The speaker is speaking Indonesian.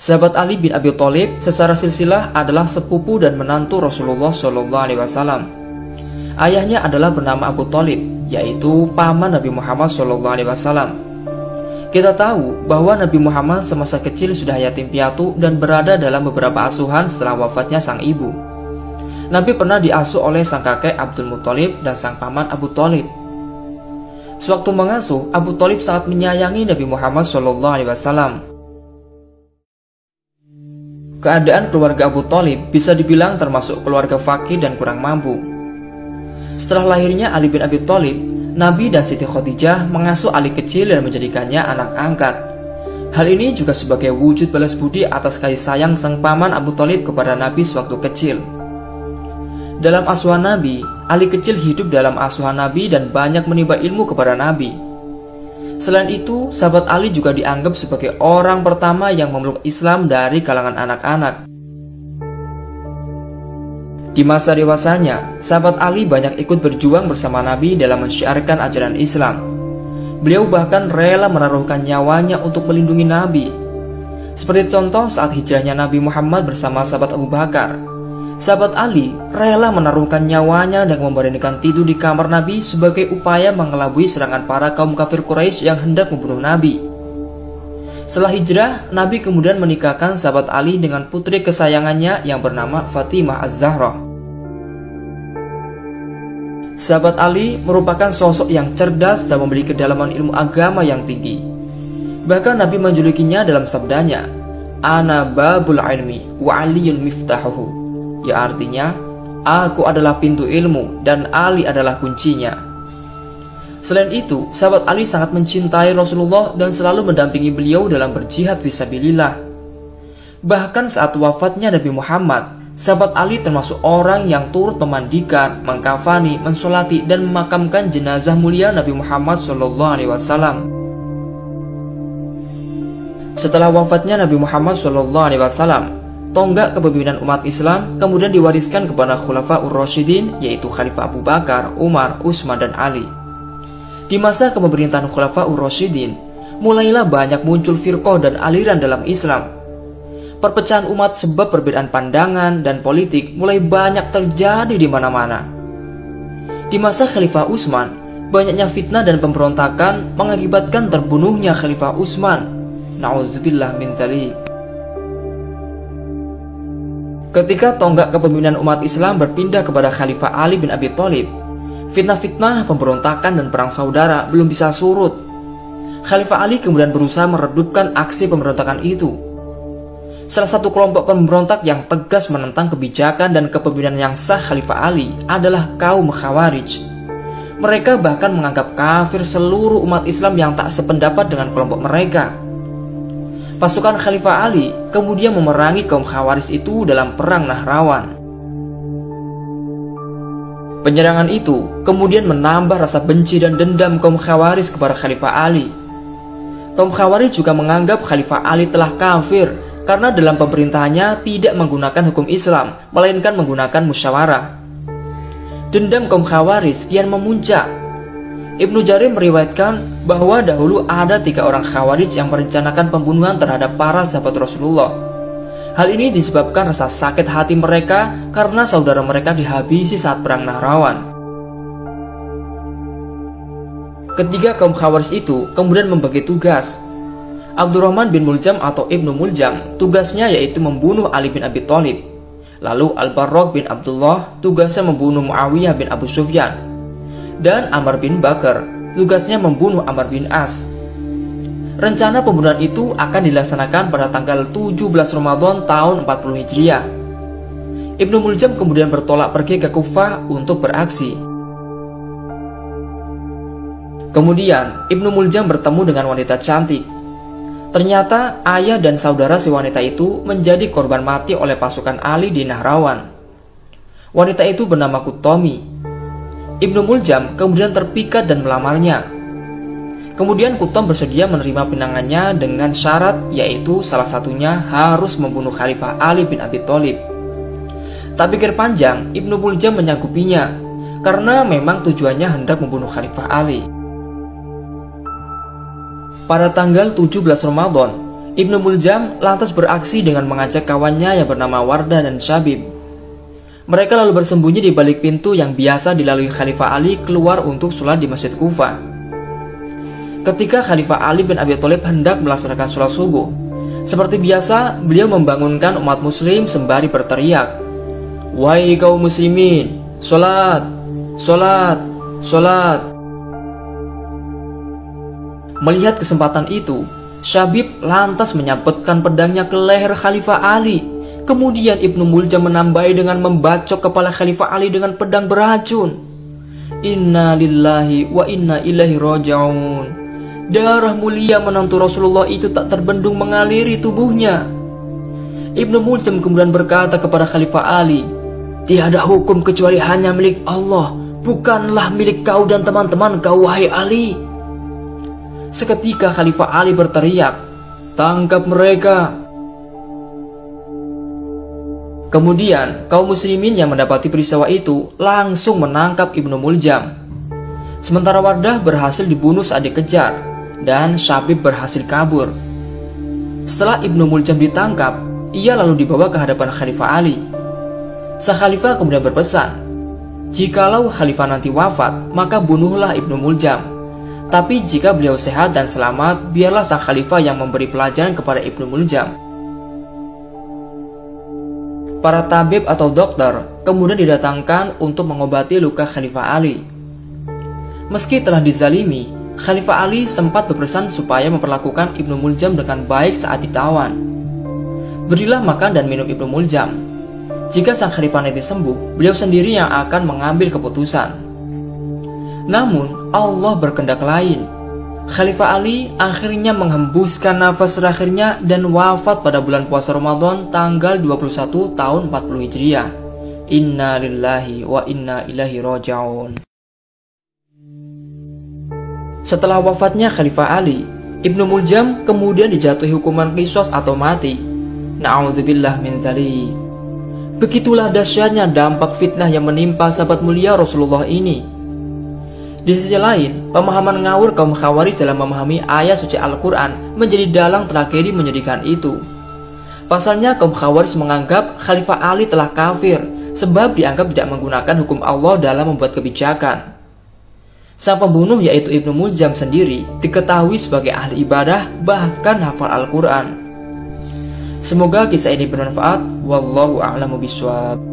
Sahabat Ali bin Abi Thalib secara silsilah adalah sepupu dan menantu Rasulullah SAW. Ayahnya adalah bernama Abu Thalib, yaitu paman Nabi Muhammad SAW. Kita tahu bahwa Nabi Muhammad semasa kecil sudah yatim piatu dan berada dalam beberapa asuhan setelah wafatnya sang ibu. Nabi pernah diasuh oleh sang kakek Abdul Muthalib dan sang paman Abu Thalib. Sewaktu mengasuh, Abu Thalib sangat menyayangi Nabi Muhammad SAW. Keadaan keluarga Abu Thalib bisa dibilang termasuk keluarga fakir dan kurang mampu. Setelah lahirnya Ali bin Abi Thalib, Nabi dan Siti Khadijah mengasuh Ali kecil dan menjadikannya anak angkat. Hal ini juga sebagai wujud balas budi atas kasih sayang sang paman Abu Thalib kepada Nabi sewaktu kecil. Dalam asuhan Nabi, Ali kecil hidup dalam asuhan Nabi dan banyak menimba ilmu kepada Nabi. Selain itu, sahabat Ali juga dianggap sebagai orang pertama yang memeluk Islam dari kalangan anak-anak. Di masa dewasanya, sahabat Ali banyak ikut berjuang bersama Nabi dalam mensyiarkan ajaran Islam. Beliau bahkan rela menaruhkan nyawanya untuk melindungi Nabi. Seperti contoh saat hijrahnya Nabi Muhammad bersama sahabat Abu Bakar. Sahabat Ali rela menaruhkan nyawanya dan memberanikan tidur di kamar Nabi sebagai upaya mengelabui serangan para kaum kafir Quraisy yang hendak membunuh Nabi. Setelah hijrah, Nabi kemudian menikahkan sahabat Ali dengan putri kesayangannya yang bernama Fatimah Az-Zahra. Sahabat Ali merupakan sosok yang cerdas dan memiliki kedalaman ilmu agama yang tinggi. Bahkan Nabi menjulukinya dalam sabdanya, "Ana babul ilmi wa aliyun miftahuhu." Ya artinya, aku adalah pintu ilmu dan Ali adalah kuncinya. Selain itu, sahabat Ali sangat mencintai Rasulullah dan selalu mendampingi beliau dalam berjihad fisabilillah. Bahkan saat wafatnya Nabi Muhammad, sahabat Ali termasuk orang yang turut memandikan, mengkafani, mensolati, dan memakamkan jenazah mulia Nabi Muhammad SAW. Setelah wafatnya Nabi Muhammad SAW, tonggak kepemimpinan umat Islam kemudian diwariskan kepada Khulafaur Rasyidin, yaitu Khalifah Abu Bakar, Umar, Utsman, dan Ali. Di masa kepemerintahan Khulafaur Rasyidin, mulailah banyak muncul firqah dan aliran dalam Islam. Perpecahan umat sebab perbedaan pandangan dan politik mulai banyak terjadi di mana-mana. Di masa Khalifah Utsman, banyaknya fitnah dan pemberontakan mengakibatkan terbunuhnya Khalifah Utsman. Na'udzubillah min dzalik. Ketika tonggak kepemimpinan umat Islam berpindah kepada Khalifah Ali bin Abi Thalib, fitnah-fitnah, pemberontakan, dan perang saudara belum bisa surut. Khalifah Ali kemudian berusaha meredupkan aksi pemberontakan itu. Salah satu kelompok pemberontak yang tegas menentang kebijakan dan kepemimpinan yang sah Khalifah Ali adalah kaum Khawarij. Mereka bahkan menganggap kafir seluruh umat Islam yang tak sependapat dengan kelompok mereka. Pasukan Khalifah Ali kemudian memerangi kaum Khawarij itu dalam perang Nahrawan. Penyerangan itu kemudian menambah rasa benci dan dendam kaum Khawarij kepada Khalifah Ali. Kaum Khawarij juga menganggap Khalifah Ali telah kafir karena dalam pemerintahannya tidak menggunakan hukum Islam, melainkan menggunakan musyawarah. Dendam kaum Khawarij kian memuncak. Ibnu Jarir meriwayatkan bahwa dahulu ada 3 orang Khawarij yang merencanakan pembunuhan terhadap para sahabat Rasulullah. Hal ini disebabkan rasa sakit hati mereka karena saudara mereka dihabisi saat perang Nahrawan. Ketiga kaum Khawarij itu kemudian membagi tugas. Abdurrahman bin Muljam atau Ibnu Muljam tugasnya yaitu membunuh Ali bin Abi Thalib. Lalu Al-Barraq bin Abdullah tugasnya membunuh Muawiyah bin Abu Sufyan. Dan Amr bin Bakar tugasnya membunuh Amr bin As. Rencana pembunuhan itu akan dilaksanakan pada tanggal 17 Ramadan tahun 40 Hijriah. Ibnu Muljam kemudian bertolak pergi ke Kufah untuk beraksi. Kemudian Ibnu Muljam bertemu dengan wanita cantik. Ternyata ayah dan saudara si wanita itu menjadi korban mati oleh pasukan Ali di Nahrawan. Wanita itu bernama Kutomi. Ibnu Muljam kemudian terpikat dan melamarnya. Kemudian Kutom bersedia menerima pinangannya dengan syarat, yaitu salah satunya harus membunuh Khalifah Ali bin Abi Thalib. Tak pikir panjang, Ibnu Muljam menyanggupinya karena memang tujuannya hendak membunuh Khalifah Ali. Pada tanggal 17 Ramadan, Ibnu Muljam lantas beraksi dengan mengajak kawannya yang bernama Wardah dan Syabib. Mereka lalu bersembunyi di balik pintu yang biasa dilalui Khalifah Ali keluar untuk sholat di Masjid Kufah. Ketika Khalifah Ali bin Abi Thalib hendak melaksanakan sholat subuh, seperti biasa beliau membangunkan umat muslim sembari berteriak, "Wahai kaum muslimin, sholat, sholat, sholat." Melihat kesempatan itu, Syabib lantas menyabetkan pedangnya ke leher Khalifah Ali. Kemudian Ibnu Muljam menambahi dengan membacok kepala Khalifah Ali dengan pedang beracun. Inna lillahi wa inna ilaihi raji'un. Darah mulia menantu Rasulullah itu tak terbendung mengaliri tubuhnya. Ibnu Muljam kemudian berkata kepada Khalifah Ali, "Tiada hukum kecuali hanya milik Allah, bukanlah milik kau dan teman-teman kau, wahai Ali." Seketika Khalifah Ali berteriak, "Tangkap mereka!" Kemudian kaum muslimin yang mendapati peristiwa itu langsung menangkap Ibnu Muljam. Sementara Wardah berhasil dibunuh saat dikejar dan Syabib berhasil kabur. Setelah Ibnu Muljam ditangkap, ia lalu dibawa ke hadapan Khalifah Ali. Sang Khalifah kemudian berpesan, jikalau Khalifah nanti wafat, maka bunuhlah Ibnu Muljam. Tapi jika beliau sehat dan selamat, biarlah sang Khalifah yang memberi pelajaran kepada Ibnu Muljam. Para tabib atau dokter kemudian didatangkan untuk mengobati luka Khalifah Ali. Meski telah dizalimi, Khalifah Ali sempat berpesan supaya memperlakukan Ibnu Muljam dengan baik saat ditawan. Berilah makan dan minum Ibnu Muljam. Jika sang Khalifah nanti sembuh, beliau sendiri yang akan mengambil keputusan. Namun Allah berkehendak lain. Khalifah Ali akhirnya menghembuskan nafas terakhirnya dan wafat pada bulan puasa Ramadan tanggal 21 tahun 40 Hijriah. Inna lillahi wa inna ilaihi raji'un. Setelah wafatnya Khalifah Ali, Ibnu Muljam kemudian dijatuhi hukuman qisas atau mati. Na'udzubillah min dzalik. Begitulah dahsyatnya dampak fitnah yang menimpa sahabat mulia Rasulullah ini. Di sisi lain, pemahaman ngawur kaum Khawarij dalam memahami ayat suci Al-Quran menjadi dalang tragedi menyedihkan itu. Pasalnya kaum Khawarij menganggap Khalifah Ali telah kafir sebab dianggap tidak menggunakan hukum Allah dalam membuat kebijakan. Sang pembunuh yaitu Ibnu Muljam sendiri diketahui sebagai ahli ibadah bahkan hafal Al-Quran. Semoga kisah ini bermanfaat. Wallahu a'lamu bishawab.